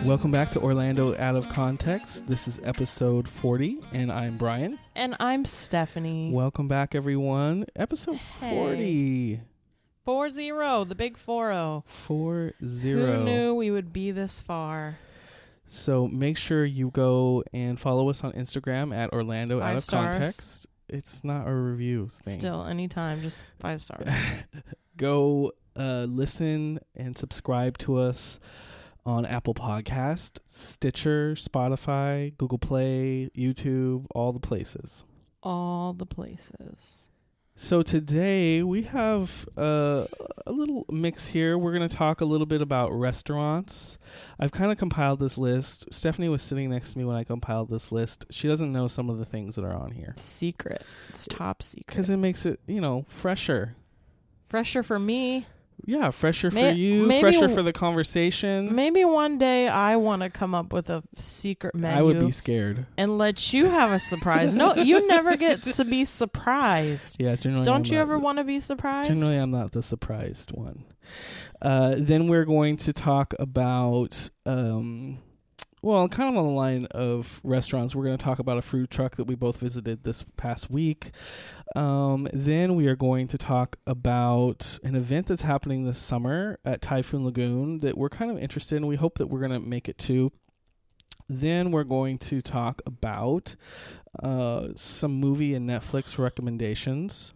Welcome back to Orlando Out of Context. This is episode 40, and I'm Brian. And I'm Stephanie. Welcome back, everyone. Episode 40. 40, the big 40. 40. Who knew we would be this far? So make sure you go and follow us on Instagram at Orlando Out of Context. It's not a review thing. Still, anytime, just 5 stars. Go listen and subscribe to us on Apple Podcast, Stitcher, Spotify, Google Play, YouTube, all the places. All the places. So today we have a little mix here. We're going to talk a little bit about restaurants. I've kind of compiled this list. Stephanie was sitting next to me when I compiled this list. She doesn't know some of the things that are on here. Secret. It's top secret. Because it makes it, fresher. Fresher for me. Yeah, fresher for you, fresher for the conversation. Maybe one day I want to come up with a secret menu. I would be scared. And let you have a surprise. No, you never get to be surprised. Yeah, generally. Don't you ever want to be surprised? Generally, I'm not the surprised one. Then we're going to talk about, kind of on the line of restaurants. We're going to talk about a food truck that we both visited this past week. Then we are going to talk about an event that's happening this summer at Typhoon Lagoon that we're kind of interested in. We hope that we're going to make it to. Then we're going to talk about some movie and Netflix recommendations.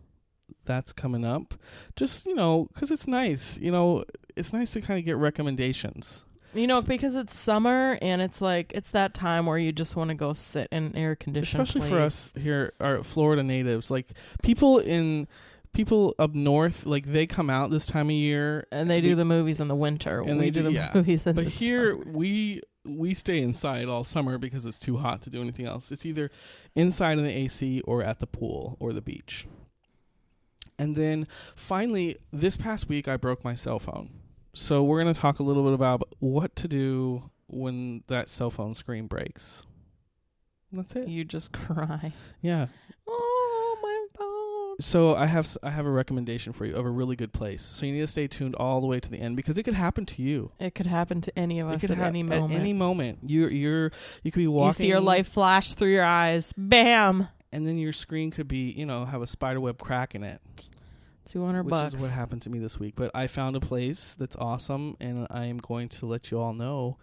That's coming up. Just, because it's nice. It's nice to kind of get recommendations. Because it's summer and it's that time where you just want to go sit in an air-conditioned Especially place. for us here, our Florida natives. Like, people up north, like, they come out this time of year. And they do the movies in the winter. And we do the movies in the But here, summer. we stay inside all summer because it's too hot to do anything else. It's either inside in the AC or at the pool or the beach. And then, finally, this past week, I broke my cell phone. So we're going to talk a little bit about what to do when that cell phone screen breaks. That's it. You just cry. Yeah. Oh, my phone. So I have a recommendation for you of a really good place. So you need to stay tuned all the way to the end because it could happen to you. It could happen to any of us at any moment. At any moment. You could be walking. You see your life flash through your eyes. Bam. And then your screen could be, have a spiderweb crack in it. $200. Which is what happened to me this week. But I found a place that's awesome, and I am going to let you all know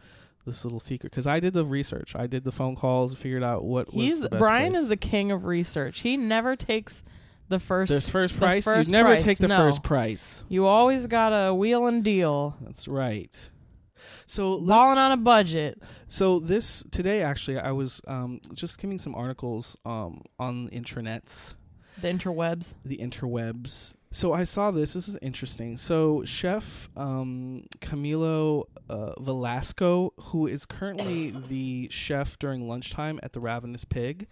this little secret. Because I did the research. I did the phone calls, figured out what was the best Brian place. is the king of research. He never takes the first price. You never price. take the first price. You always got to wheel and deal. That's right. So balling on a budget. So today, actually, I was just skimming some articles on the intranets. The interwebs. So I saw this. This is interesting. So Chef Camilo Velasco, who is currently the chef during lunchtime at the Ravenous Pig,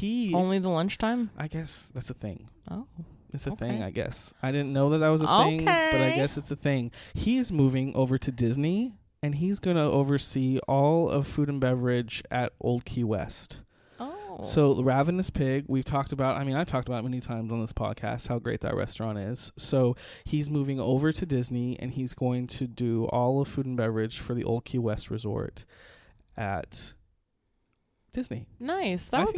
Only the lunchtime? I guess that's a thing. Oh. It's a thing, I guess. I didn't know that was a thing, but I guess it's a thing. He is moving over to Disney, and he's going to oversee all of food and beverage at Old Key West. So the Ravenous Pig, I've talked about many times on this podcast how great that restaurant is. So he's moving over to Disney, and he's going to do all of food and beverage for the Old Key West Resort at Disney. Nice. That would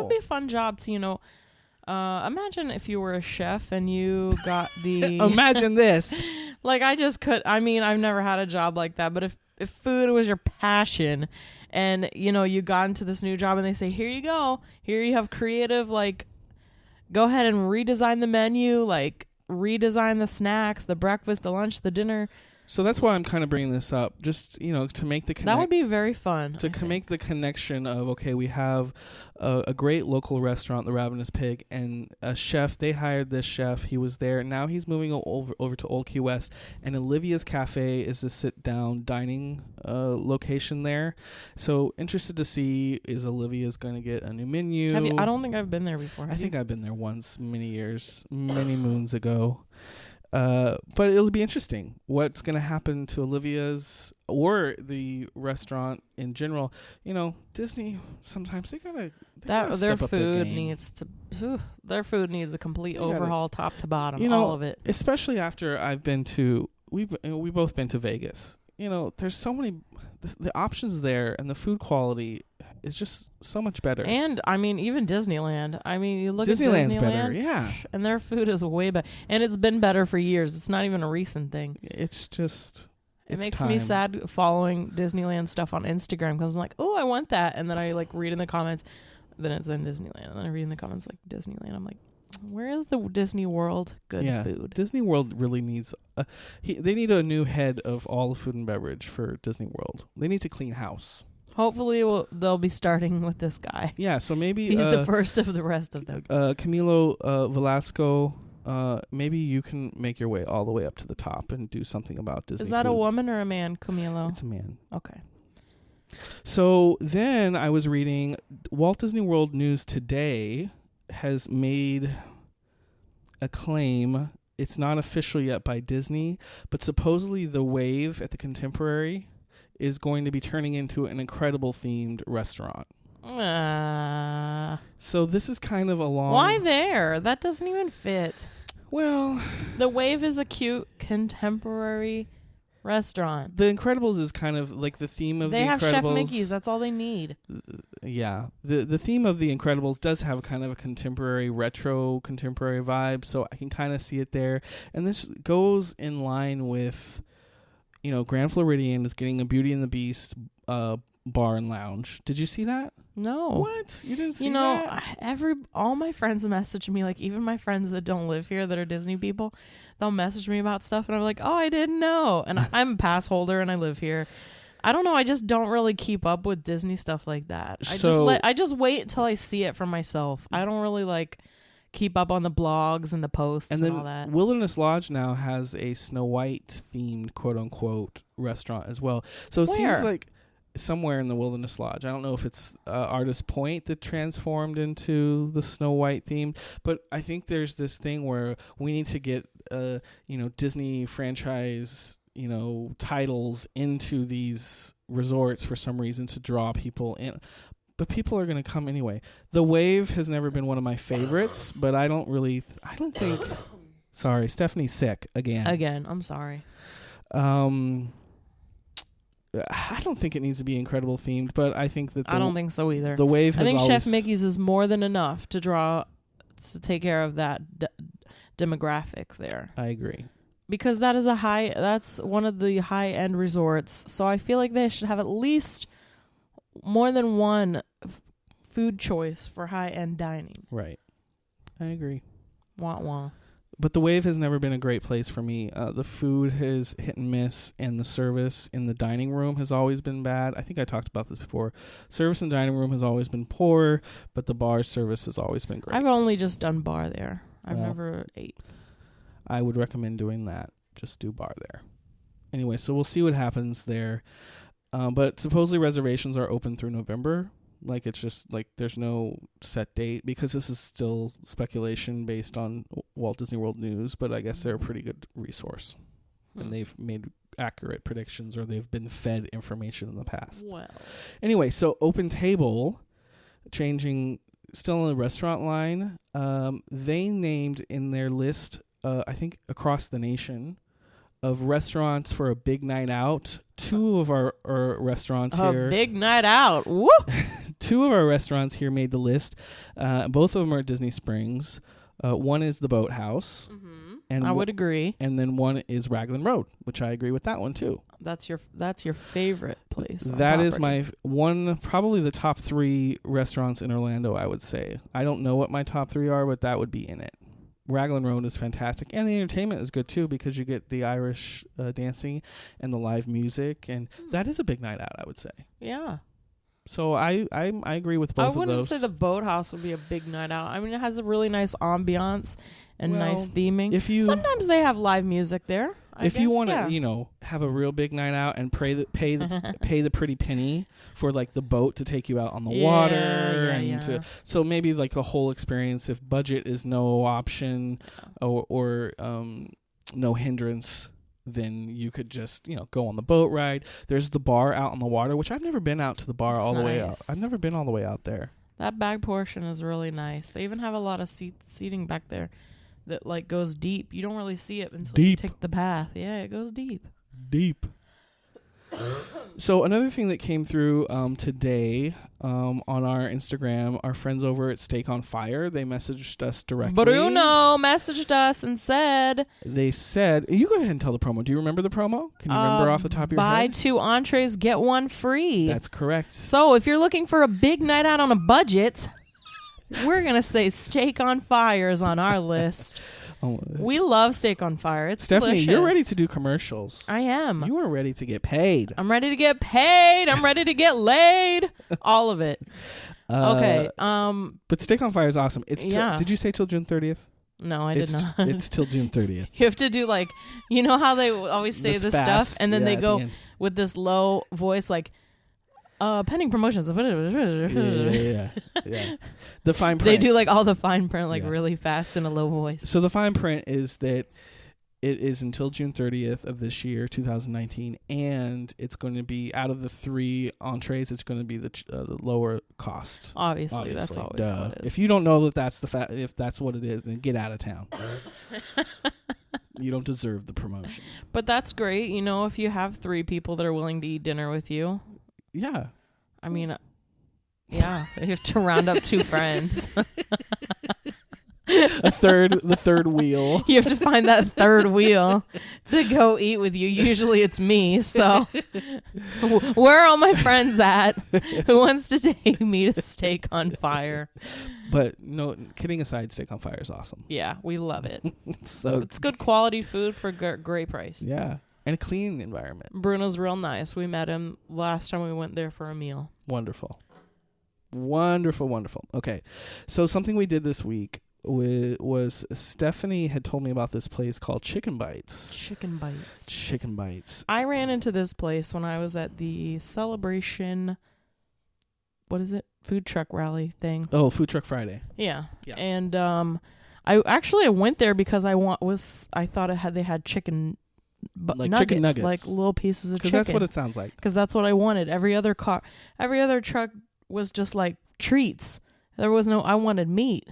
be a fun job to, imagine if you were a chef and you got the Imagine this. I've never had a job like that, but if food was your passion and, you got into this new job and they say, here you go. Here you have creative, go ahead and redesign the menu, redesign the snacks, the breakfast, the lunch, the dinner. So that's why I'm kind of bringing this up, just, to make the That would be very fun. make the connection of, okay, we have a great local restaurant, the Ravenous Pig, and a chef. They hired this chef. He was there. Now he's moving over to Old Key West, and Olivia's Cafe is a sit-down dining location there. So interested to see, is Olivia's going to get a new menu? I don't think I've been there before. I think I've been there once, many moons ago. But it'll be interesting what's going to happen to Olivia's or the restaurant in general. Disney, sometimes they gotta their food needs to their food needs a complete overhaul, top to bottom, all of it. Especially after we've both been to Vegas. There's so many the options there, and the food quality is just so much better. And even Disneyland. You look Disneyland's at Disneyland, better, yeah. And their food is way better, and it's been better for years. It's not even a recent thing. It's just. It makes me sad following Disneyland stuff on Instagram because I'm like, oh, I want that, and then I read in the comments, then it's in Disneyland, and then I read in the comments Disneyland. I'm like, where is the Disney World food? Disney World really needs they need a new head of all the food and beverage for Disney World. They need to clean house. Hopefully they'll be starting with this guy. Yeah, so maybe he's the first of the rest of them. Camilo Velasco, maybe you can make your way all the way up to the top and do something about Disney Is that food. A woman or a man, Camilo? It's a man. Okay. So then I was reading Walt Disney World News Today has made a claim. It's not official yet by Disney, but supposedly the Wave at the Contemporary is going to be turning into an Incredible themed restaurant. So this is kind of a long... Why there? That doesn't even fit. Well... The Wave is a cute contemporary restaurant. The Incredibles is kind of like the theme of the Incredibles. They have Chef Mickey's. That's all they need. Yeah. The theme of the Incredibles does have kind of a contemporary vibe, so I can kind of see it there. And this goes in line with, Grand Floridian is getting a Beauty and the Beast bar and lounge. Did you see that? No. What? You didn't see that? All my friends message me, even my friends that don't live here that are Disney people, they'll message me about stuff and I'm like, oh, I didn't know. And I'm a pass holder and I live here. I don't know. I just don't really keep up with Disney stuff like that. I just wait until I see it for myself. I don't really keep up on the blogs and the posts and all that. Wilderness Lodge now has a Snow White themed quote unquote restaurant as well. So it seems like somewhere in the Wilderness Lodge. I don't know if it's Artist Point that transformed into the Snow White theme, but I think there's this thing where we need to get Disney franchise titles into these resorts for some reason to draw people in. But people are going to come anyway. The Wave has never been one of my favorites, but I don't think sorry, Stephanie's sick again. I'm sorry. I don't think it needs to be Incredible themed, but I think that I don't think so either. The Wave has always... Chef Mickey's is more than enough to take care of that demographic there. I agree. Because that's one of the high-end resorts, so I feel like they should have at least more than one food choice for high-end dining. Right. I agree. Wah wah. But the Wave has never been a great place for me. The food has hit and miss, and the service in the dining room has always been bad. I think I talked about this before. Service in the dining room has always been poor, but the bar service has always been great. I've only just done bar there. I've never ate. I would recommend doing that. Just do bar there. Anyway, so we'll see what happens there. But supposedly reservations are open through November. It's just there's no set date because this is still speculation based on Walt Disney World News, but I guess they're a pretty good resource. And they've made accurate predictions, or they've been fed information in the past. Well. Anyway, so OpenTable, changing, still in the restaurant line, they named in their list, I think across the nation, of restaurants for a big night out. Two of our restaurants here. A big night out. Woo! Two of our restaurants here made the list. Both of them are at Disney Springs. One is the Boathouse. Mm-hmm. And I would agree. And then one is Raglan Road, which I agree with that one too. That's your favorite place. That is my probably the top 3 restaurants in Orlando, I would say. I don't know what my top 3 are, but that would be in it. Raglan Road is fantastic, and the entertainment is good too because you get the Irish dancing and the live music, and that is a big night out, I would say. Yeah. So I agree with both of those. I wouldn't say the boathouse would be a big night out. I mean, it has a really nice ambiance and nice theming. Sometimes they have live music there. If you want to, have a real big night out and pay the pretty penny for like the boat to take you out on the water, so maybe like the whole experience. If budget is no option or no hindrance, then you could just go on the boat ride. There's the bar out on the water, which I've never been out to the bar all the way out. I've never been all the way out there. That back portion is really nice. They even have a lot of seating back there that like goes deep. You don't really see it until you take the path. Yeah, it goes deep. So another thing that came through today on our Instagram, our friends over at Steak on Fire, they messaged us directly. Bruno messaged us and said... They said... You go ahead and tell the promo. Do you remember the promo? Can you remember off the top of your head? Buy 2 entrees, get 1 free. That's correct. So if you're looking for a big night out on a budget... We're going to say Steak on Fire is on our list. We love Steak on Fire. It's Stephanie, delicious. You're ready to do commercials. I am. You are ready to get paid. I'm ready to get paid. I'm ready to get laid. All of it. Okay. But Steak on Fire is awesome. Did you say till June 30th? No, I did not. It's till June 30th. You have to do like, you know how they always say this stuff and then they go with this low voice like, pending promotions. Yeah. The fine print. They do like all the fine print like really fast in a low voice. So the fine print is that it is until June 30th of this year, 2019, and it's going to be out of the 3 entrees, it's going to be the lower cost. Obviously, that's always how it is. If you don't know that if that's what it is, then get out of town. You don't deserve the promotion. But that's great, if you have 3 people that are willing to eat dinner with you. Yeah. I mean, you have to round up 2 friends. The third wheel. You have to find that third wheel to go eat with you. Usually it's me. So where are all my friends at? Who wants to take me to Steak on Fire? But no, kidding aside, Steak on Fire is awesome. Yeah, we love it. So it's good quality food for great price. Yeah. And a clean environment. Bruno's real nice. We met him last time we went there for a meal. Wonderful. Okay. So something we did this week was Stephanie had told me about this place called Chicken Bites. Chicken Bites. I ran into this place when I was at the Celebration, what is it? Food truck rally thing. Oh, Food Truck Friday. Yeah. And I went there because I thought they had chicken like nuggets, chicken nuggets, like little pieces of chicken. Because that's what it sounds like. Because that's what I wanted. Every other truck was just like treats. There was I wanted meat.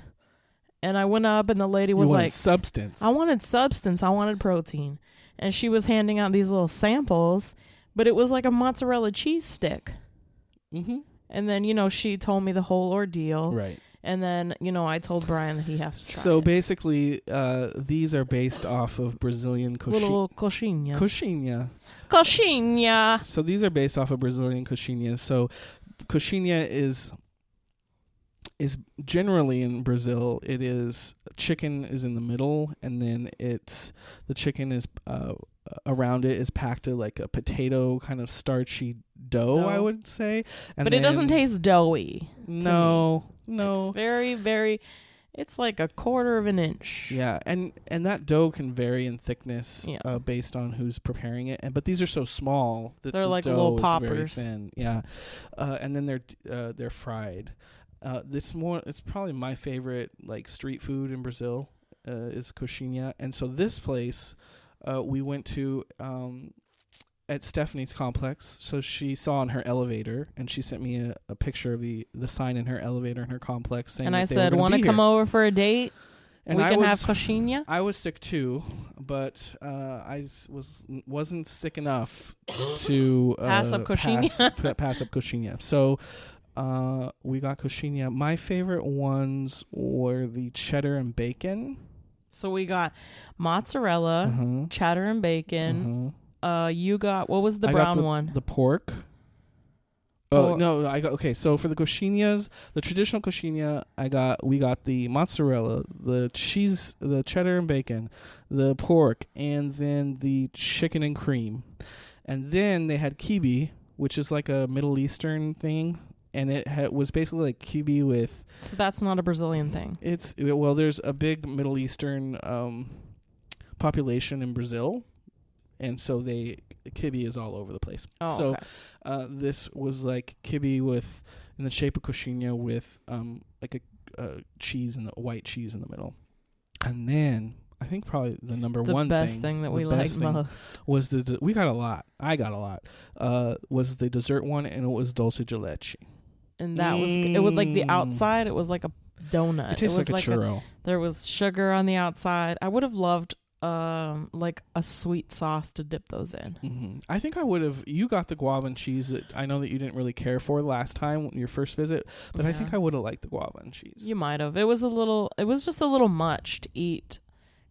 And I went up and the lady was like, substance. I wanted substance. I wanted protein. And she was handing out these little samples, but it was like a mozzarella cheese stick. Mm-hmm. And then, she told me the whole ordeal. Right. And then, I told Brian that he has to try So it. basically, these are based off of Brazilian little coxinhas. Coxinha. So these are based off of Brazilian coxinhas. So coxinha is generally in Brazil, it is chicken is in the middle, and then the chicken is around it is packed like a potato kind of starchy dough, I would say. But it doesn't taste doughy. No. It's very, very, it's like a quarter of an inch. Yeah, and that dough can vary in thickness based on who's preparing it. But these are so small that they're like dough little is poppers. very thin. Yeah, and then they're fried. It's probably my favorite like street food in Brazil is coxinha. And so this place we went to at Stephanie's complex. So she saw in her elevator, and she sent me a picture of the sign in her elevator in her complex saying, and that I said, want to come over for a date? And we can have coxinha? I was sick too, but I wasn't sick enough to pass up coxinha. Pass up coxinha. So we got coxinha. My favorite ones were the cheddar and bacon. So we got mozzarella, cheddar and bacon. You got, what was the brown one? The pork. Oh no, I got okay. So for the coxinhas, the traditional coxinha, we got the mozzarella, the cheese, the cheddar and bacon, the pork, and then the chicken and cream, and then they had kibe, which is like a Middle Eastern thing, and it was basically like kibe with. So that's not a Brazilian thing. There's a big Middle Eastern population in Brazil, and so kibe is all over the place. Oh, so okay. this was like kibe with in the shape of coxinha with like a cheese and the white cheese in the middle, and then I think probably the best thing that we like most was we got a lot. I got a lot. Was the dessert one, and it was dulce de leche. And that was it. Was like the outside. It was like a donut. It tastes like a churro. There was sugar on the outside. I would have loved like a sweet sauce to dip those in. Mm-hmm. I think I would have. You got the guava and cheese that I know that you didn't really care for last time, your first visit, but I think I would have liked the guava and cheese. You might have. It was just a little much to eat.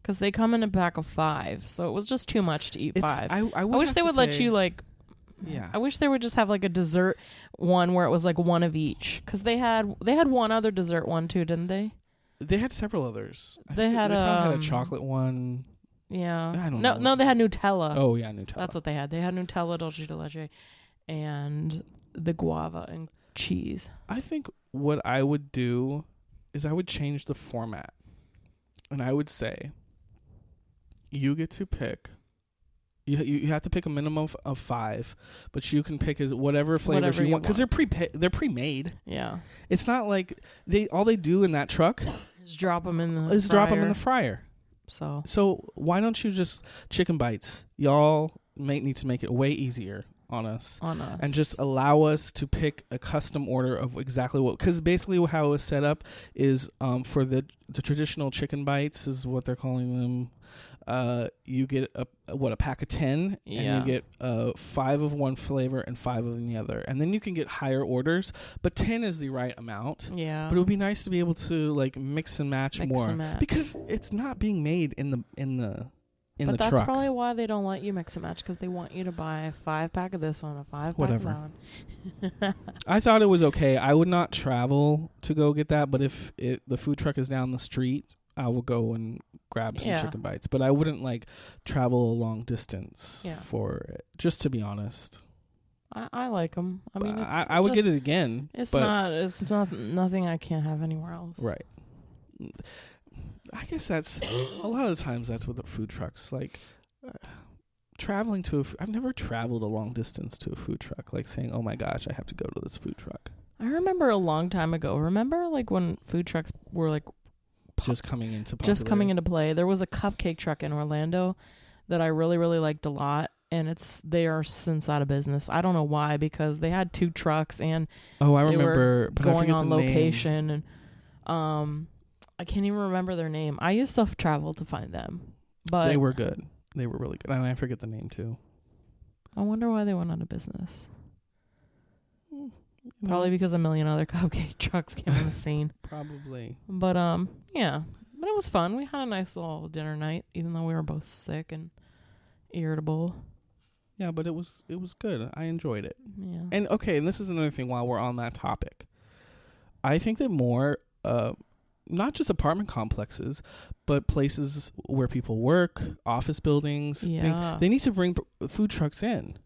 Because they come in a pack of 5, so it was just too much to eat 5. I wish they would let you like. Yeah. I wish they would just have like a dessert one where it was like one of each. Because they had one other dessert one too, didn't they? They had several others. They probably had a chocolate one. Yeah. I don't know. No, they had Nutella. Oh yeah, Nutella. That's what they had. They had Nutella, dulce de leche, and the guava and cheese. I think what I would do is I would change the format, and I would say. You get to pick. You have to pick a minimum of 5, but you can pick whatever flavors you want because they're pre-made. Yeah, it's not like all they do in that truck is drop them in the fryer. So why don't you just chicken bites? Y'all need to make it way easier on us and just allow us to pick a custom order of exactly what, because basically how it was set up is for the traditional chicken bites is what they're calling them. You get a pack of 10, and you get 5 of one flavor and 5 of the other, and then you can get higher orders. But 10 is the right amount. Yeah. But it would be nice to be able to like mix and match more because it's not being made in the But truck. That's probably why they don't let you mix and match, because they want you to buy a 5-pack of this one, a 5-pack of that one. I thought it was okay. I would not travel to go get that, but if the food truck is down the street, I will go and grab some chicken bites. But I wouldn't like travel a long distance for it, just to be honest. I like them. I mean, I would get it again. It's not nothing I can't have anywhere else. Right. I guess that's a lot of the times that's with the food trucks. Like traveling I've never traveled a long distance to a food truck. Like saying, "Oh my gosh, I have to go to this food truck." I remember a long time ago. Remember, like when food trucks were like just coming into play. There was a cupcake truck in Orlando that I really, really liked a lot, and they are since out of business. I don't know why, because they had 2 trucks and I remember going on location name. And I can't even remember their name. I used to travel to find them, but they were good. They were really good, and I forget the name too. I wonder why they went out of business. Probably because a million other cupcake trucks came on the scene. Probably. But yeah. But it was fun. We had a nice little dinner night, even though we were both sick and irritable. Yeah, but it was good. I enjoyed it. Yeah. And okay, and this is another thing while we're on that topic. I think that more not just apartment complexes, but places where people work, office buildings, things, they need to bring food trucks in.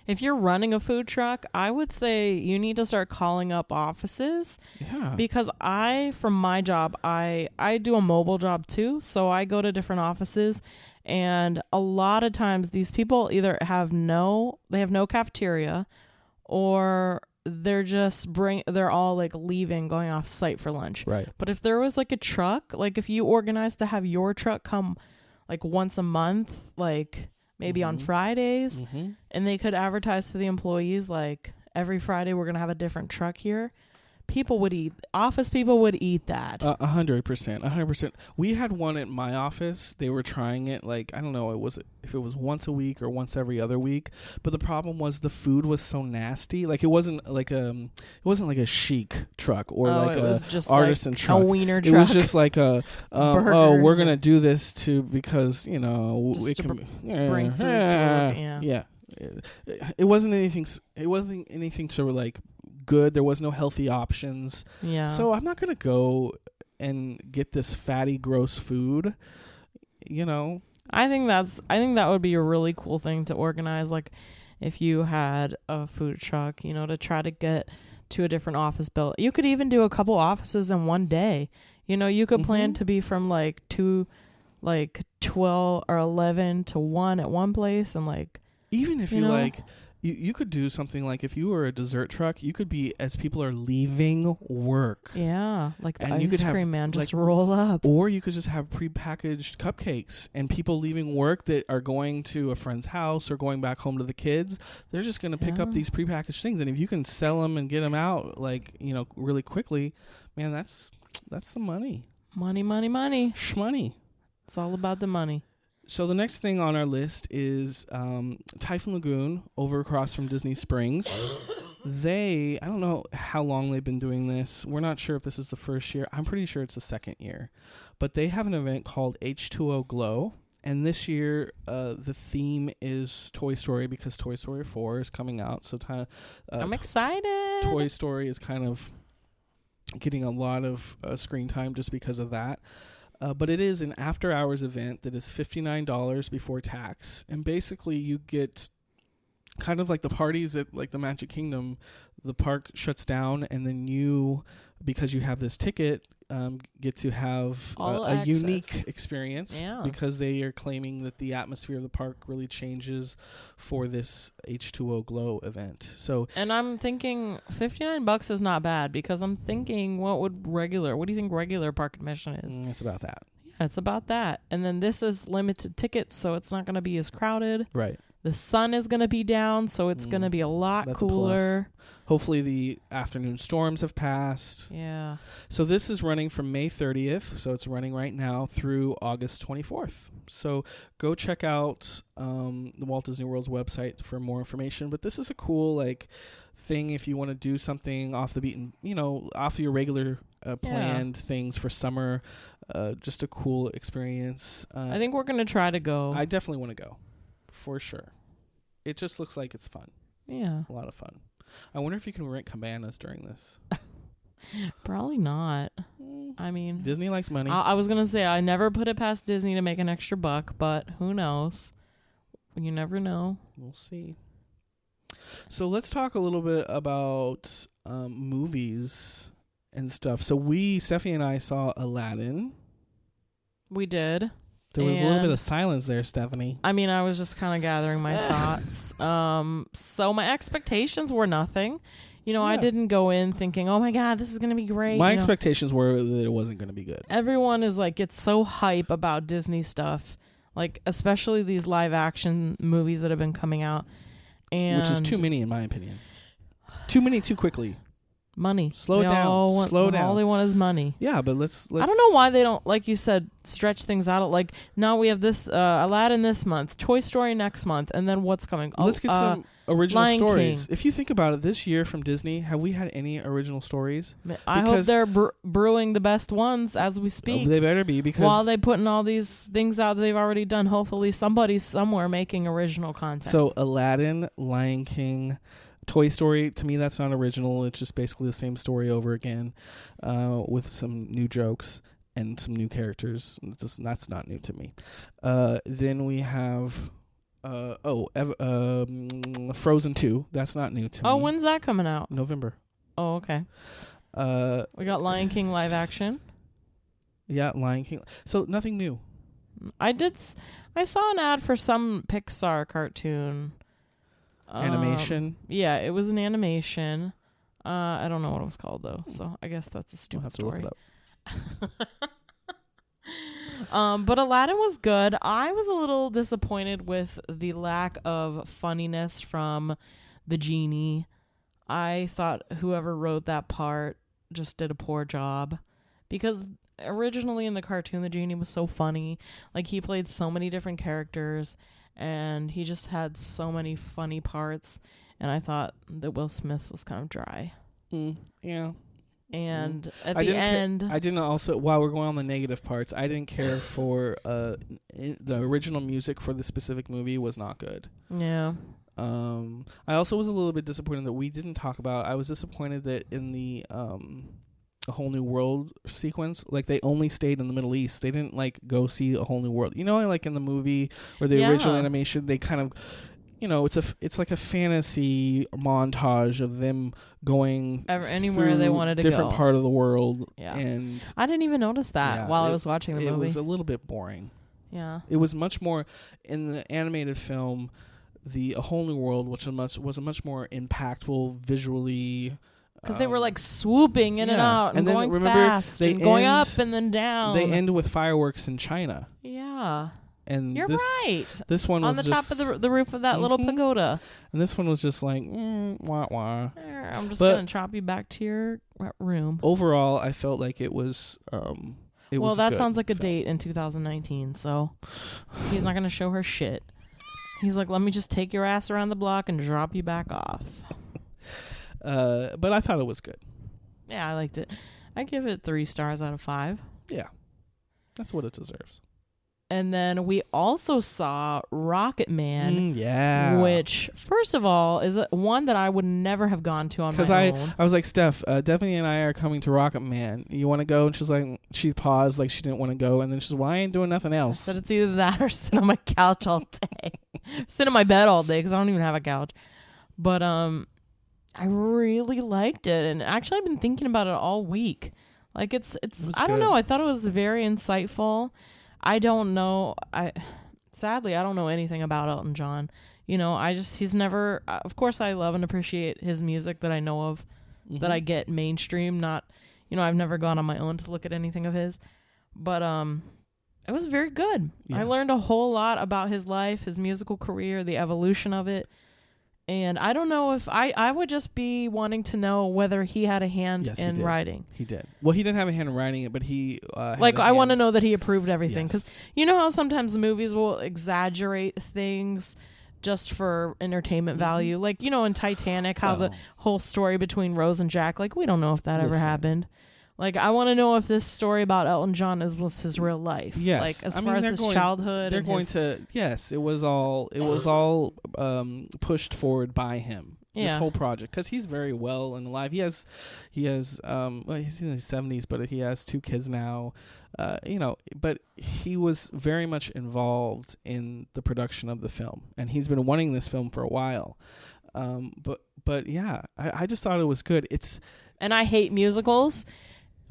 If you're running a food truck, I would say you need to start calling up offices. Yeah. Because from my job, I do a mobile job too. So I go to different offices, and a lot of times these people either have no cafeteria, or they're all like leaving, going off site for lunch. Right. But if there was like a truck, like if you organized to have your truck come like once a month, like maybe on Fridays, and they could advertise to the employees like every Friday we're going to have a different truck here. Office people would eat that. 100%. We had one at my office. They were trying it like, I don't know, if it was once a week or once every other week. But the problem was the food was so nasty. Like it wasn't like a chic truck or like it was a just artisan like truck. A wiener truck. It was just like we're gonna do this because it can bring food to work. Yeah. It wasn't anything. It wasn't anything to like good. There was no healthy options. Yeah. So I'm not going to go and get this fatty, gross food, you know. I think that would be a really cool thing to organize. Like if you had a food truck, you know, to try to get to a different office building. You could even do a couple offices in one day. You know, you could plan to be from like 12 or 11 to 1 at one place, and like even if you like you could do something like if you were a dessert truck, you could be as people are leaving work. Yeah, like the and ice you could cream have, man just like, roll up. Or you could just have prepackaged cupcakes, and people leaving work that are going to a friend's house or going back home to the kids, they're just going to pick up these prepackaged things. And if you can sell them and get them out, like, you know, really quickly, man, that's some money. Money. Shmoney. It's all about the money. So the next thing on our list is Typhoon Lagoon over across from Disney Springs. I don't know how long they've been doing this. We're not sure if this is the first year. I'm pretty sure it's the second year. But they have an event called H2O Glow. And this year, the theme is Toy Story, because Toy Story 4 is coming out. So I'm excited. Toy Story is kind of getting a lot of screen time just because of that. But it is an after-hours event that is $59 before tax. And basically you get kind of like the parties at like the Magic Kingdom. The park shuts down, and then you, because you have this ticket, get to have a unique experience. Yeah. Because they are claiming that the atmosphere of the park really changes for this H2O Glow event. So, and I'm thinking $59 is not bad, because I'm thinking what do you think regular park admission is? It's about that. Yeah, it's about that. And then this is limited tickets, so it's not going to be as crowded. Right. The sun is going to be down, so it's going to be a lot cooler. Hopefully the afternoon storms have passed. Yeah. So this is running from May 30th, so it's running right now, through August 24th. So go check out the Walt Disney World's website for more information. But this is a cool like thing if you want to do something off the beaten, you know, off your regular planned things for summer. Just a cool experience. I think we're going to try to go. I definitely want to go. For sure. It just looks like it's fun. Yeah. A lot of fun. I wonder if you can rent cabanas during this. Probably not. I mean, Disney likes money. I was going to say, I never put it past Disney to make an extra buck, but who knows? You never know. We'll see. So let's talk a little bit about movies and stuff. So Steffi and I saw Aladdin. We did. There was a little bit of silence there, Stephanie. I mean, I was just kind of gathering my thoughts. So my expectations were nothing. You know, I didn't go in thinking, oh my God, this is going to be great. My expectations were that it wasn't going to be good. Everyone is like, gets so hype about Disney stuff, like especially these live action movies that have been coming out. Which is too many, in my opinion. Too many too quickly. Money. Slow down. All they want is money. Yeah, but let's I don't know why they don't, like you said, stretch things out. Like now we have this Aladdin this month, Toy Story next month, and then what's coming? Let's get some original Lion stories. King. If you think about it, this year from Disney, have we had any original stories? I hope they're brewing the best ones as we speak. They better be, because while they putting all these things out that they've already done, hopefully somebody's somewhere making original content. So Aladdin, Lion King, Toy Story, to me that's not original. It's just basically the same story over again, with some new jokes and some new characters. That's not new to me. Then we have Frozen 2. That's not new to me. Oh, when's that coming out? November. Oh, okay. We got Lion King live action. Yeah, Lion King. So nothing new. I saw an ad for some Pixar cartoon. Animation. Yeah, it was an animation. I don't know what it was called though, so I guess that's a stupid story. But Aladdin was good. I was a little disappointed with the lack of funniness from the genie. I thought whoever wrote that part just did a poor job, because originally in the cartoon the genie was so funny. Like he played so many different characters, and he just had so many funny parts, and I thought that Will Smith was kind of dry. Yeah. And at the end... I didn't also... While we're going on the negative parts, I didn't care for... the original music for the specific movie was not good. Yeah. I also was a little bit disappointed that we didn't talk about. I was disappointed that in the A Whole New World sequence, like they only stayed in the Middle East. They didn't like go see A Whole New World. You know, like in the movie or the original animation, they kind of, you know, it's like a fantasy montage of them going anywhere they wanted to different go. part of the world. Yeah, and I didn't even notice that while I was watching the movie. It was a little bit boring. Yeah, it was much more in the animated film. The A Whole New World, which was a much more impactful visually. Because they were like swooping in and out and going fast and going up and then down. They end with fireworks in China. Yeah. And you're right. This one was on the top of the roof of that little pagoda. And this one was just like, wah wah. I'm just going to chop you back to your room. Overall, I felt like it was. Well, that sounds like a date in 2019. So he's not going to show her shit. He's like, let me just take your ass around the block and drop you back off. But I thought it was good. Yeah, I liked it. I give it 3 stars out of 5. Yeah, that's what it deserves. And then we also saw Rocket Man. Yeah. Which, first of all, is one that I would never have gone to on my own. Because I was like, Steph, Stephanie and I are coming to Rocket Man. You want to go? And she's like, she paused like she didn't want to go. And then she's like, well, I ain't doing nothing else. I said it's either that or sit on my couch all day. Sit in my bed all day because I don't even have a couch. But I really liked it. And actually, I've been thinking about it all week. Like, it's I don't know. I thought it was very insightful. I don't know. Sadly, I don't know anything about Elton John. You know, he's never, of course I love and appreciate his music that I know of, that I get mainstream, not, you know, I've never gone on my own to look at anything of his, but, it was very good. Yeah. I learned a whole lot about his life, his musical career, the evolution of it. And I don't know if I would just be wanting to know whether he had a hand in writing. He did. Well, he didn't have a hand in writing it, but he I want to know that he approved everything. Because you know how sometimes movies will exaggerate things just for entertainment value. Like, you know, in Titanic, how the whole story between Rose and Jack, like, we don't know if that ever happened. Like, I want to know if this story about Elton John was his real life. Yes. Like, as far as his childhood. They're going to, yes, it was all pushed forward by him. Yeah. This whole project. Because he's very well and alive. He has, well, he's in his 70s, but he has 2 kids now. You know, but he was very much involved in the production of the film. And he's been wanting this film for a while. But yeah, I just thought it was good. And I hate musicals.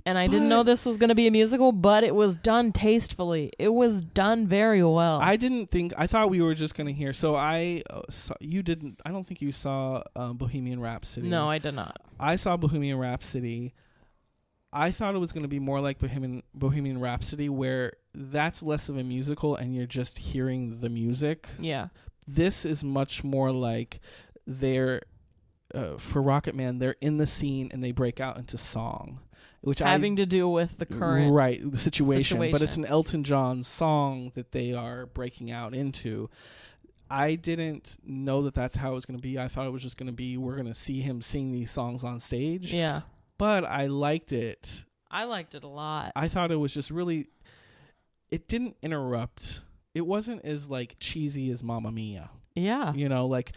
And I didn't know this was going to be a musical, but it was done tastefully. It was done very well. I thought we were just going to hear. So I don't think you saw Bohemian Rhapsody. No, I did not. I saw Bohemian Rhapsody. I thought it was going to be more like Bohemian Rhapsody, where that's less of a musical and you're just hearing the music. Yeah. This is much more like for Rocket Man, they're in the scene and they break out into song. Which having to do with the current the situation, but it's an Elton John song that they are breaking out into. I didn't know that that's how it was going to be. I thought it was just going to be we're going to see him sing these songs on stage. Yeah, but I liked it. I liked it a lot. I thought it was just really. It didn't interrupt. It wasn't as like cheesy as Mamma Mia. Yeah, you know, like.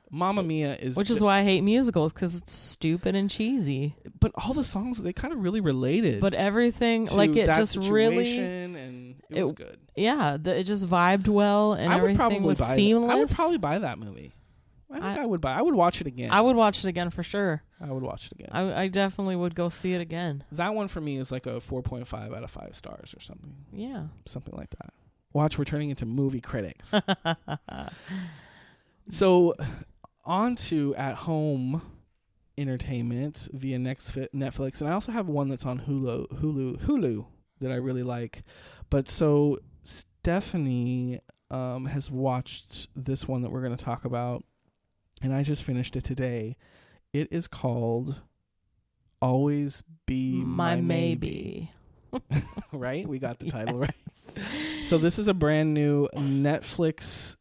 Mamma Mia is... Which is why I hate musicals, because it's stupid and cheesy. But all the songs, they kind of really related. But everything, like it just really... And it was good. Yeah, it just vibed well and everything was seamless. I would probably buy that movie. I would watch it again. I would watch it again for sure. I would watch it again. I definitely would go see it again. That one for me is like a 4.5 out of 5 stars or something. Yeah. Something like that. Watch, we're turning into movie critics. So... On to at-home entertainment via Netflix, and I also have one that's on Hulu that I really like. But so Stephanie has watched this one that we're going to talk about, and I just finished it today. It is called Always Be My Maybe. Right? We got the title right. So this is a brand new Netflix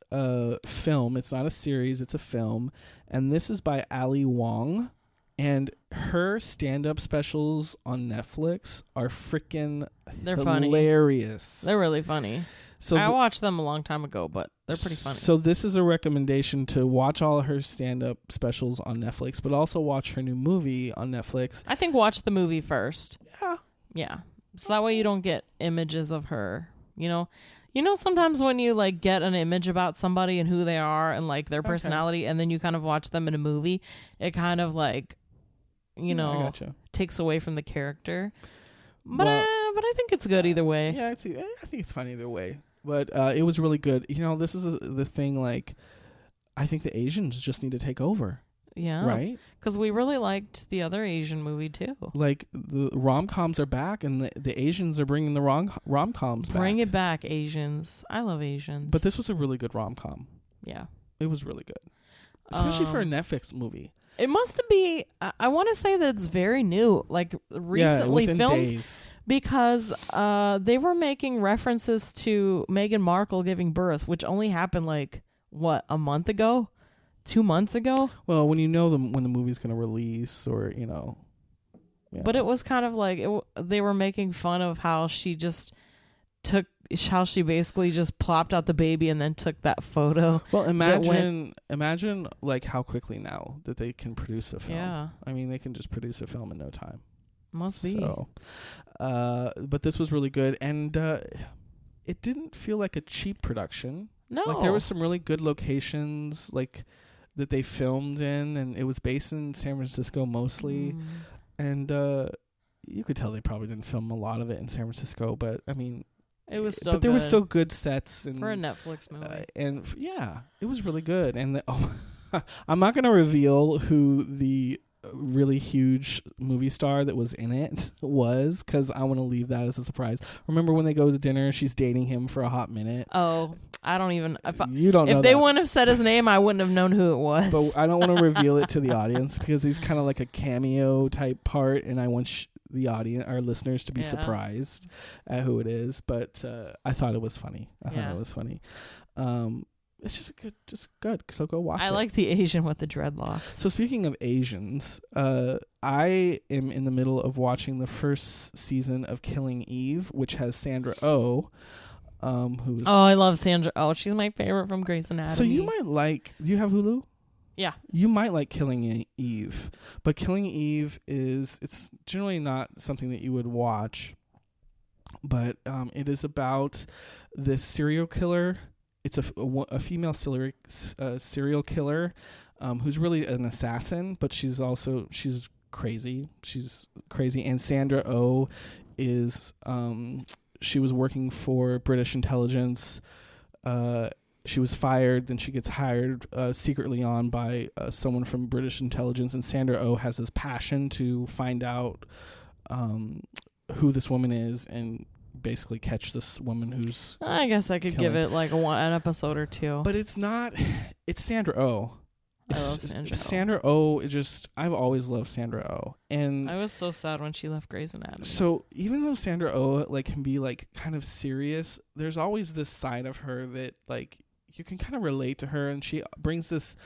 film. It's not a series, it's a film. And this is by Ali Wong. And her stand-up specials on Netflix are freaking hilarious. They're really funny. So I watched them a long time ago, but they're pretty funny. So this is a recommendation to watch all her stand-up specials on Netflix, but also watch her new movie on Netflix. I think watch the movie first. Yeah. Yeah. So that way you don't get images of her, you know. You know, sometimes when you like get an image about somebody and who they are and like their personality, and then you kind of watch them in a movie, it kind of like, you know, takes away from the character. But I think it's good either way. Yeah, I think it's fun either way. But it was really good. You know, this is the thing. Like, I think the Asians just need to take over. Yeah. Right? Because we really liked the other Asian movie, too. Like, the rom-coms are back, and the Asians are bringing the rom-coms back. Bring it back, Asians. I love Asians. But this was a really good rom-com. Yeah. It was really good. Especially for a Netflix movie. It must be, I want to say that it's very new, like recently filmed. Days. Because they were making references to Meghan Markle giving birth, which only happened like, what, a month ago? 2 months ago? Well, when you know when the movie's going to release, or, you know. Yeah. But it was kind of like, they were making fun of how she basically just plopped out the baby and then took that photo. Well, imagine like how quickly now that they can produce a film. Yeah. I mean, they can just produce a film in no time. Must be. So, but this was really good, and it didn't feel like a cheap production. No. Like, there were some really good locations, like, that they filmed in, and it was based in San Francisco mostly. And you could tell they probably didn't film a lot of it in San Francisco, but I mean, it was still. But there were still good sets, and for a Netflix movie. Yeah, it was really good. And I'm not going to reveal who the really huge movie star that was in it was, because I want to leave that as a surprise. Remember when they go to dinner, she's dating him for a hot minute? Oh, I don't even. You don't know. If they wouldn't have said his name, I wouldn't have known who it was. But I don't want to reveal it to the audience, because he's kind of like a cameo type part, and I want the audience, our listeners, to be surprised at who it is. But I thought it was funny. It's just good. So go watch it. I like the Asian with the dreadlocks. So speaking of Asians, I am in the middle of watching the first season of Killing Eve, which has Sandra Oh, who's... Oh, I love Sandra Oh. She's my favorite from Grey's Anatomy. So you might like... Do you have Hulu? Yeah. You might like Killing Eve. But Killing Eve it's generally not something that you would watch. But it is about this serial killer. It's a female serial killer who's really an assassin, but she's crazy. She's crazy. And Sandra Oh is she was working for British intelligence. She was fired, then she gets hired secretly on by someone from British intelligence, and Sandra Oh has this passion to find out who this woman is and basically catch this woman who's... I guess I could give it like an episode or two. But it's not... It's Sandra Oh. I love Sandra Oh. Sandra Oh, I've always loved Sandra Oh. And I was so sad when she left Grey's Anatomy. So even though Sandra Oh like can be like kind of serious, there's always this side of her that like you can kind of relate to her, and she brings this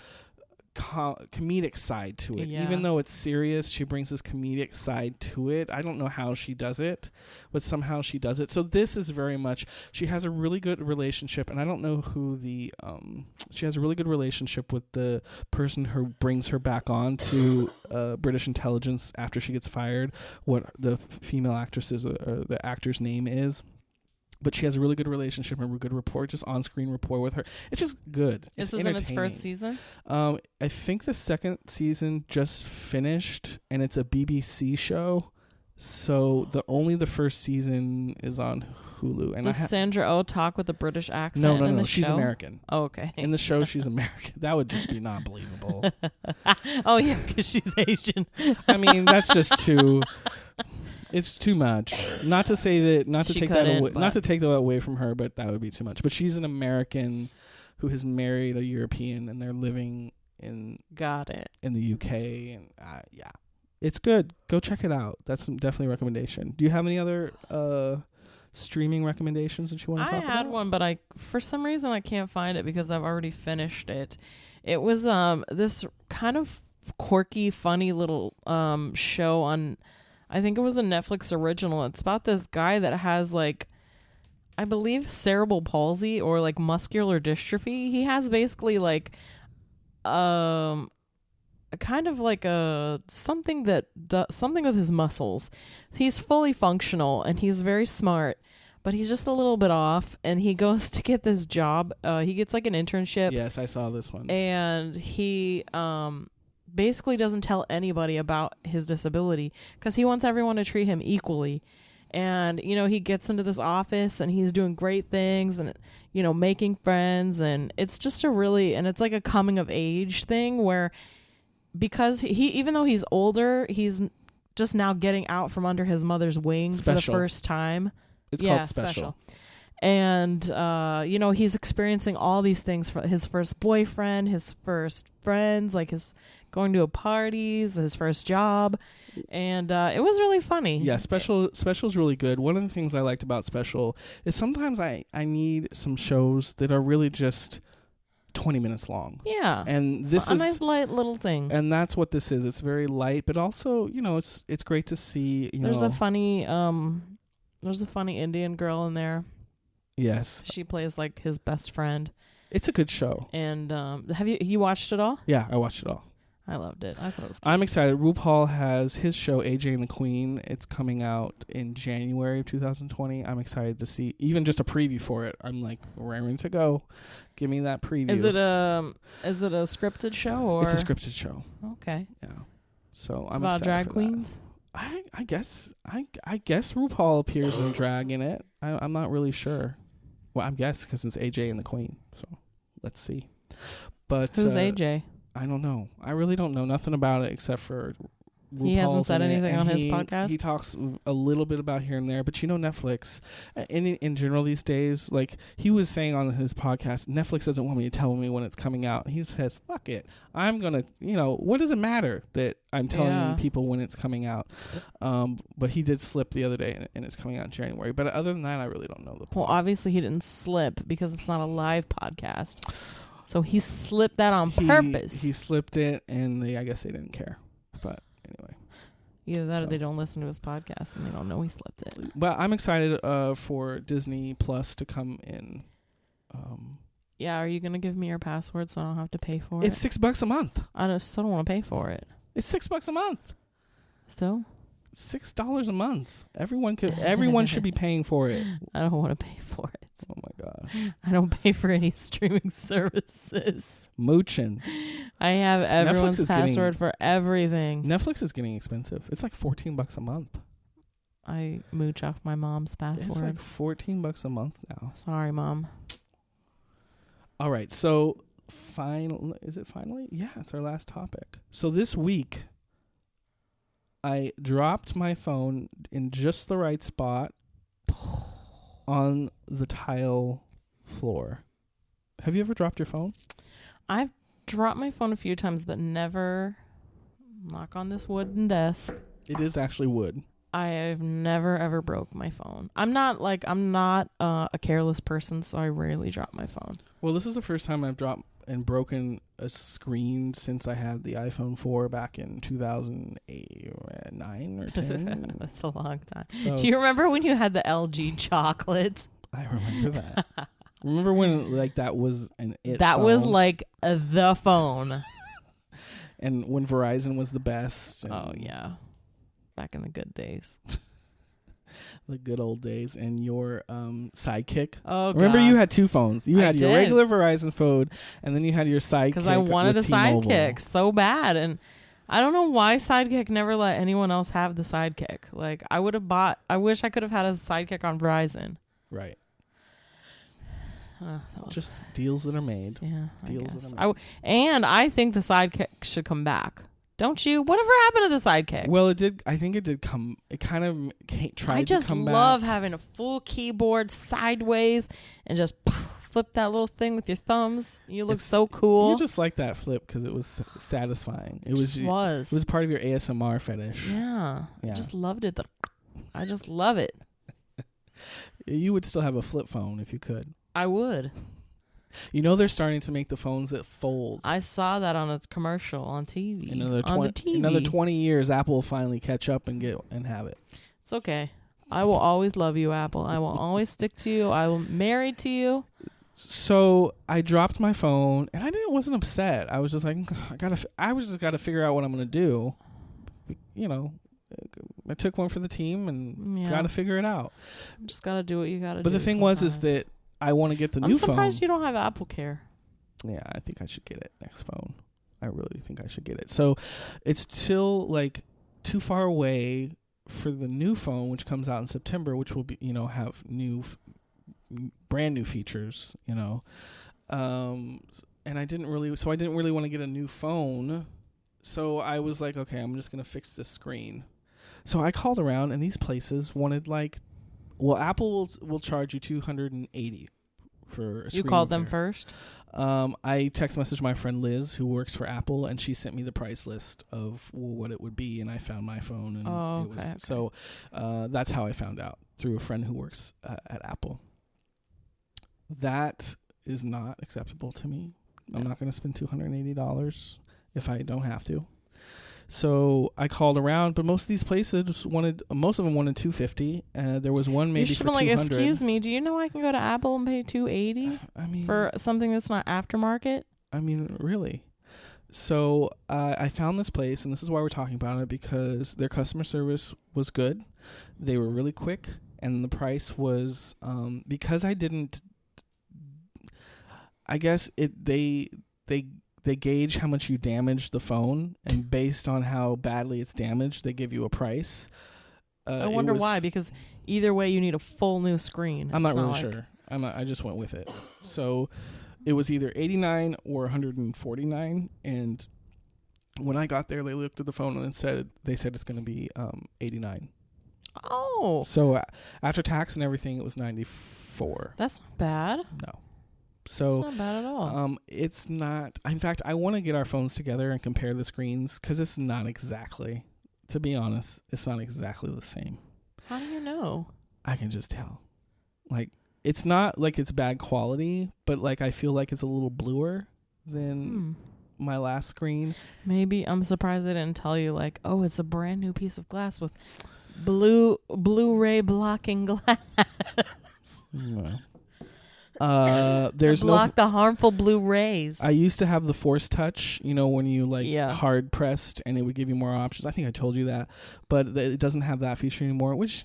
comedic side to it. Yeah. Even though it's serious, she brings this comedic side to it. I don't know how she does it, but somehow she does it. So this is very much, she has a really good relationship, and I don't know who she has a really good relationship with the person who brings her back on to British intelligence after she gets fired, what the female actress's or the actor's name is. But she has a really good relationship and a good rapport, just on-screen rapport with her. It's just good. This is in its first season? I think the second season just finished, and it's a BBC show. So the first season is on Hulu. And does Sandra Oh talk with a British accent? No. She's American. Oh, okay. In the show, she's American. That would just be not believable. Oh yeah, because she's Asian. I mean, that's just too. It's too much. Not to take that away from her, but that would be too much. But she's an American who has married a European, and they're living in the UK, and yeah, it's good. Go check it out. That's definitely a recommendation. Do you have any other streaming recommendations that you want to talk about? I had one, but for some reason I can't find it because I've already finished it. It was this kind of quirky, funny little show on. I think it was a Netflix original. It's about this guy that has like, I believe, cerebral palsy or like muscular dystrophy. He has basically like a kind of like a something with his muscles. He's fully functional and he's very smart, but he's just a little bit off, and he goes to get this job. He gets like an internship. Yes, I saw this one. And he basically doesn't tell anybody about his disability because he wants everyone to treat him equally. And, you know, he gets into this office and he's doing great things and, you know, making friends. And it's just it's like a coming of age thing where, because he even though he's older, he's just now getting out from under his mother's wing for the first time. It's called Special. And, you know, he's experiencing all these things for his first boyfriend, his first friends, like his going to parties, his first job. And it was really funny. Yeah, Special's really good. One of the things I liked about Special is sometimes I need some shows that are really just 20 minutes long. Yeah. And this is a nice light little thing. And that's what this is. It's very light, but also, you know, it's great to see, There's a funny Indian girl in there. Yes. She plays like his best friend. It's a good show. And have you watched it all? Yeah, I watched it all. I loved it. I thought it was cute. I'm excited. RuPaul has his show AJ and the Queen. It's coming out in January of 2020. I'm excited to see even just a preview for it. I'm like raring to go. Give me that preview. Is it a scripted show or? It's a scripted show. Okay. Yeah. So it's I'm about excited drag for queens. That. I guess RuPaul appears in drag in it. I'm not really sure. Well, I'm guessing because it's AJ and the Queen. So let's see. But who's AJ? I don't know. I really don't know nothing about it except for RuPaul's he hasn't said anything on his podcast. He talks a little bit about here and there, but you know, Netflix in general these days, like he was saying on his podcast, Netflix doesn't want me to tell me when it's coming out. He says, "Fuck it, I'm gonna." You know, what does it matter that I'm telling people when it's coming out? But he did slip the other day, and it's coming out in January. But other than that, I really don't know the plot. Well, obviously he didn't slip because it's not a live podcast. So he slipped that on purpose. He slipped it, and I guess they didn't care. But anyway. Either that or they don't listen to his podcast, and they don't know he slipped it. Well, I'm excited for Disney Plus to come in. Yeah, are you going to give me your password so I don't have to pay for it? It's $6 a month. I still don't want to pay for it. It's $6 a month. Still? $6 a month. Everyone should be paying for it. I don't want to pay for it. Oh my gosh. I don't pay for any streaming services. Moochin'. I have everyone's password for everything. Netflix is getting expensive. It's like $14 a month. I mooch off my mom's password. It's like $14 a month now. Sorry, Mom. All right. So is it finally? Yeah, it's our last topic. So this week I dropped my phone in just the right spot on the tile floor. Have you ever dropped your phone? I've dropped my phone a few times, but never, knock on this wooden desk. It is actually wood. I've never ever broke my phone. I'm not a careless person, so I rarely drop my phone. Well, this is the first time I've dropped and broken a screen since I had the iPhone 4 back in 2009 or 10. That's a long time. So, do you remember when you had the LG chocolate? I remember that. Remember when like that was an it That phone? was like the phone. And when Verizon was the best. Oh yeah. Back in the good days. The good old days. And your Sidekick. Oh, remember God. You had two phones. You had your did. regular Verizon phone, and then you had your Sidekick. Because I wanted a T-Mobile. Sidekick so bad, and I don't know why Sidekick never let anyone else have the Sidekick. Like I wish I could have had a Sidekick on Verizon. Right. Just deals that are made. Yeah, deals that are made. And I think the Sidekick should come back. Don't you? Whatever happened to the Sidekick? Well, it did. I think it did come. It kind of tried to come back. I just love having a full keyboard sideways and just flip that little thing with your thumbs. You look so cool. You just like that flip because it was satisfying. It was part of your ASMR fetish. Yeah. I just loved it. I just love it. You would still have a flip phone if you could. I would. You know they're starting to make the phones that fold. I saw that on a commercial on TV. Another 20 years, Apple will finally catch up and have it. It's okay. I will always love you, Apple. I will always stick to you. I will married to you. So I dropped my phone, and I wasn't upset. I was just like, I just got to figure out what I'm gonna do. You know, I took one for the team, and got to figure it out. Just got to do what you got to do. But the thing is that I want to get the new phone. I'm surprised you don't have Apple Care. Yeah, I think I should get it next phone. I really think I should get it. So it's still like too far away for the new phone, which comes out in September, which will be, have brand new features, and I didn't really want to get a new phone. So I was like, okay, I'm just going to fix this screen. So I called around, and these places wanted Apple will charge you $280 for a screen. You called repair. them first? I text messaged my friend Liz, who works for Apple, and she sent me the price list of what it would be, and I found my phone. And okay. So that's how I found out, through a friend who works at Apple. That is not acceptable to me. I'm not going to spend $280 if I don't have to. So I called around, but most of these places wanted $250. There was one maybe for $200. Excuse me, do you know I can go to Apple and pay $280 for something that's not aftermarket? I mean, really. So I found this place, and this is why we're talking about it, because their customer service was good. They were really quick, and the price was because I didn't. I guess they gauge how much you damage the phone, and based on how badly it's damaged, they give you a price. I wonder why, because either way you need a full new screen. I'm not really sure. I just went with it. So it was either $89 or $149, and when I got there, they looked at the phone and they said it's going to be $89. Oh. So after tax and everything, it was $94. That's not bad. No. So it's not bad at all. It's not. In fact, I want to get our phones together and compare the screens, because it's not exactly. To be honest, it's not exactly the same. How do you know? I can just tell. Like, it's not like it's bad quality, but like I feel like it's a little bluer than my last screen. Maybe I'm surprised they didn't tell you, like, oh, it's a brand new piece of glass with Blu-ray blocking glass. No. There's block the harmful Blu-rays. I used to have the Force Touch, when you hard pressed, and it would give you more options. I think I told you that, but it doesn't have that feature anymore, which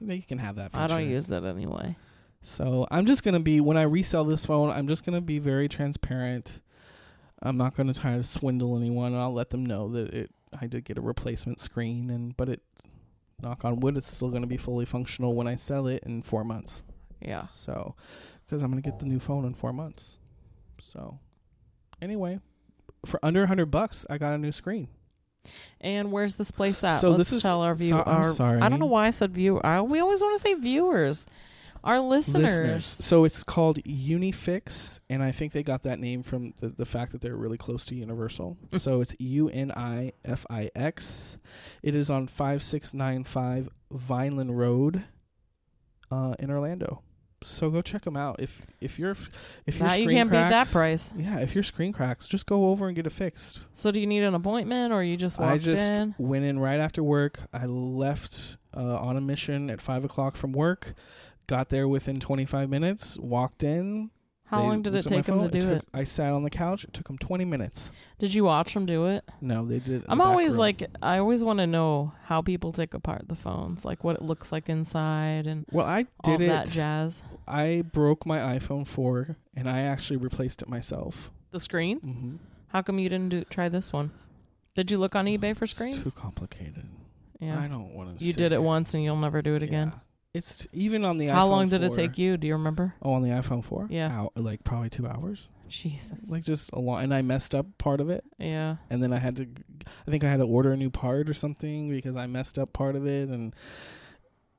they can have that feature. I don't use that anyway. So I'm just going to be, when I resell this phone, I'm just going to be very transparent. I'm not going to try to swindle anyone, and I'll let them know that I did get a replacement screen, but knock on wood, it's still going to be fully functional when I sell it in 4 months. Yeah. So, because I'm going to get the new phone in 4 months. So, anyway, for under $100, I got a new screen. And where's this place at? So Let's tell our viewers. I'm sorry. I don't know why I said viewer. We always want to say viewers. Our listeners. So it's called Unifix, and I think they got that name from the fact that they're really close to Universal. So it's UNIFIX. It is on 5695 Vineland Road in Orlando. So go check them out. If your screen you can't cracks, beat that price. Yeah, if your screen cracks, just go over and get it fixed. So do you need an appointment, or you just walked in? I just went in right after work. I left on a mission at 5:00 from work. Got there within 25 minutes. Walked in. How long did it take them to do it? I sat on the couch. It took them 20 minutes. Did you watch them do it? No, they did. I always want to know how people take apart the phones, like what it looks like inside, and I did all that jazz. I broke my iPhone 4, and I actually replaced it myself. The screen? Mm-hmm. How come you didn't try this one? Did you look on eBay for screens? It's too complicated. Yeah, I don't want to. You did it once, and you'll never do it again. Yeah. It's even on the iPhone 4. How long did it take you? Do you remember? Oh, on the iPhone 4? Yeah. Probably 2 hours. Jesus. Just a lot. And I messed up part of it. Yeah. And then I think I had to order a new part or something because I messed up part of it. And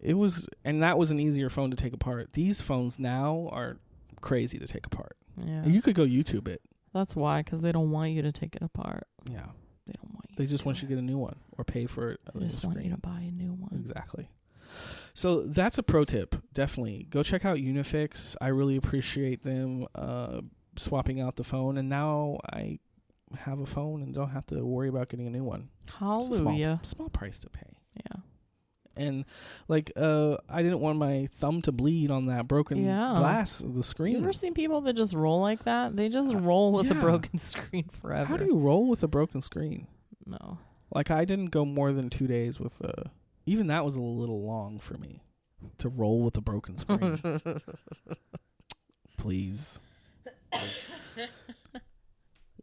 that was an easier phone to take apart. These phones now are crazy to take apart. Yeah. You could go YouTube it. That's why, because they don't want you to take it apart. Yeah. They don't want you. They just want you to get a new one or pay for it. They just want you to buy a new one. Exactly. So that's a pro tip. Definitely go check out Unifix. I really appreciate them swapping out the phone, and now I have a phone and don't have to worry about getting a new one. Hallelujah. Small price to pay. Yeah. And like I didn't want my thumb to bleed on that broken glass of the screen. You ever seen people that just roll like that? They just roll with a yeah. broken screen forever. How do you roll with a broken screen? No. Like I didn't go more than 2 days with even that was a little long for me to roll with a broken screen. Please.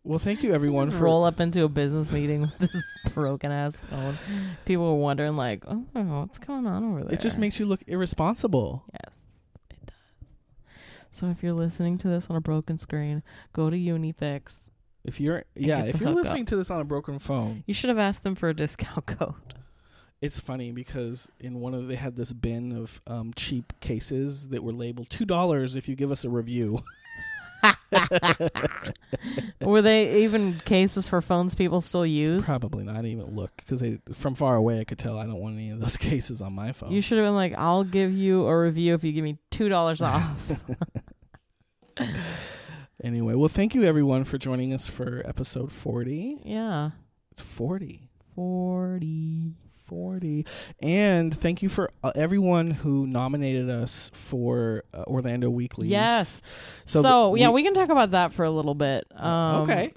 Well, thank you everyone for roll up into a business meeting with this broken ass phone. People were wondering like, oh, what's going on over there? It just makes you look irresponsible. Yes, it does. So if you're listening to this on a broken screen, go to Unifix. If you're listening to this on a broken phone, you should have asked them for a discount code. It's funny because they had this bin of cheap cases that were labeled $2 if you give us a review. Were they even cases for phones people still use? Probably not. I didn't even look because from far away I could tell I don't want any of those cases on my phone. You should have been like, I'll give you a review if you give me $2 off. Anyway, well, thank you everyone for joining us for episode 40. Yeah. It's 40. 40. And thank you for everyone who nominated us for Orlando Weeklies. Yes. So we can talk about that for a little bit. Okay.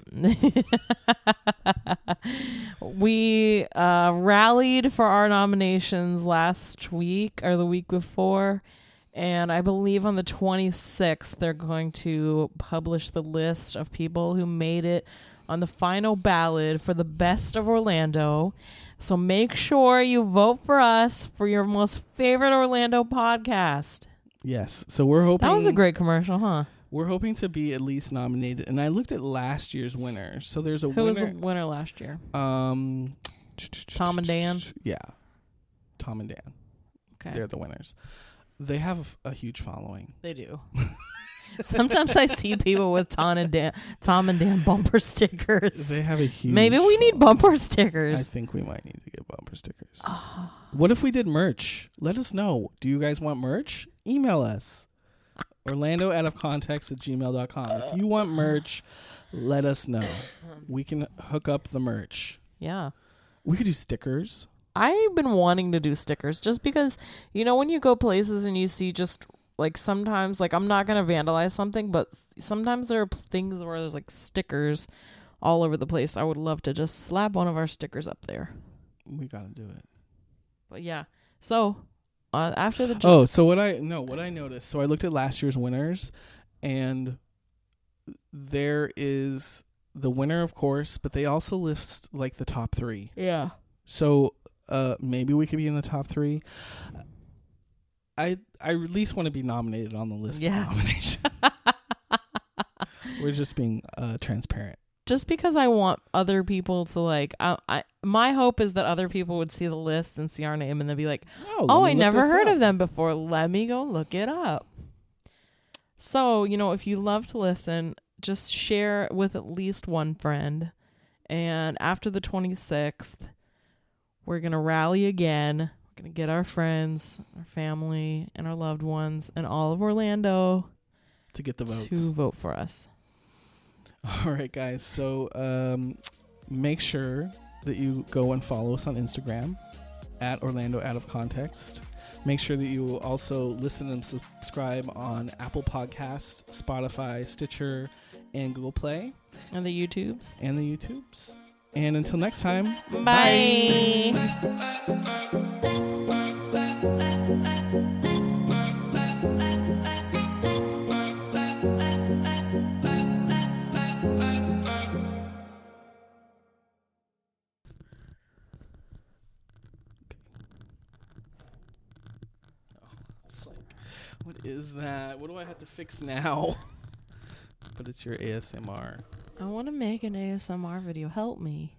We rallied for our nominations last week or the week before. And I believe on the 26th, they're going to publish the list of people who made it on the final ballot for the best of Orlando. So make sure you vote for us for your most favorite Orlando podcast. Yes. So we're hoping... That was a great commercial, huh? We're hoping to be at least nominated. And I looked at last year's winners. So there's a winner... Who was the winner last year? Tom and Dan? Yeah. Tom and Dan. Okay. They're the winners. They have a huge following. They do. Sometimes I see people with Tom and Dan bumper stickers. They have a huge Maybe we need bumper stickers. I think we might need to get bumper stickers. What if we did merch? Let us know. Do you guys want merch? Email us. orlandooutofcontext@gmail.com. If you want merch, let us know. We can hook up the merch. Yeah. We could do stickers. I've been wanting to do stickers just because, when you go places and you see just like sometimes, like I'm not going to vandalize something, but sometimes there are things where there's like stickers all over the place. I would love to just slap one of our stickers up there. We got to do it. But yeah. So after the... what I noticed. So I looked at last year's winners and there is the winner, of course, but they also list like the top 3. Yeah. So maybe we could be in the top 3. I at least want to be nominated on the list of nomination. We're just being transparent. Just because I want other people to my hope is that other people would see the list and see our name and they'd be like, oh, I never heard of them before. Let me go look it up. So, if you love to listen, just share it with at least one friend. And after the 26th, we're going to rally again. We're going to get our friends, our family, and our loved ones, and all of Orlando to get the votes. To vote for us. All right, guys. So make sure that you go and follow us on Instagram at Orlando Out of Context. Make sure that you also listen and subscribe on Apple Podcasts, Spotify, Stitcher, and Google Play. And the YouTubes. And until next time, bye. What is that? What do I have to fix now? But it's your ASMR. I want to make an ASMR video. Help me.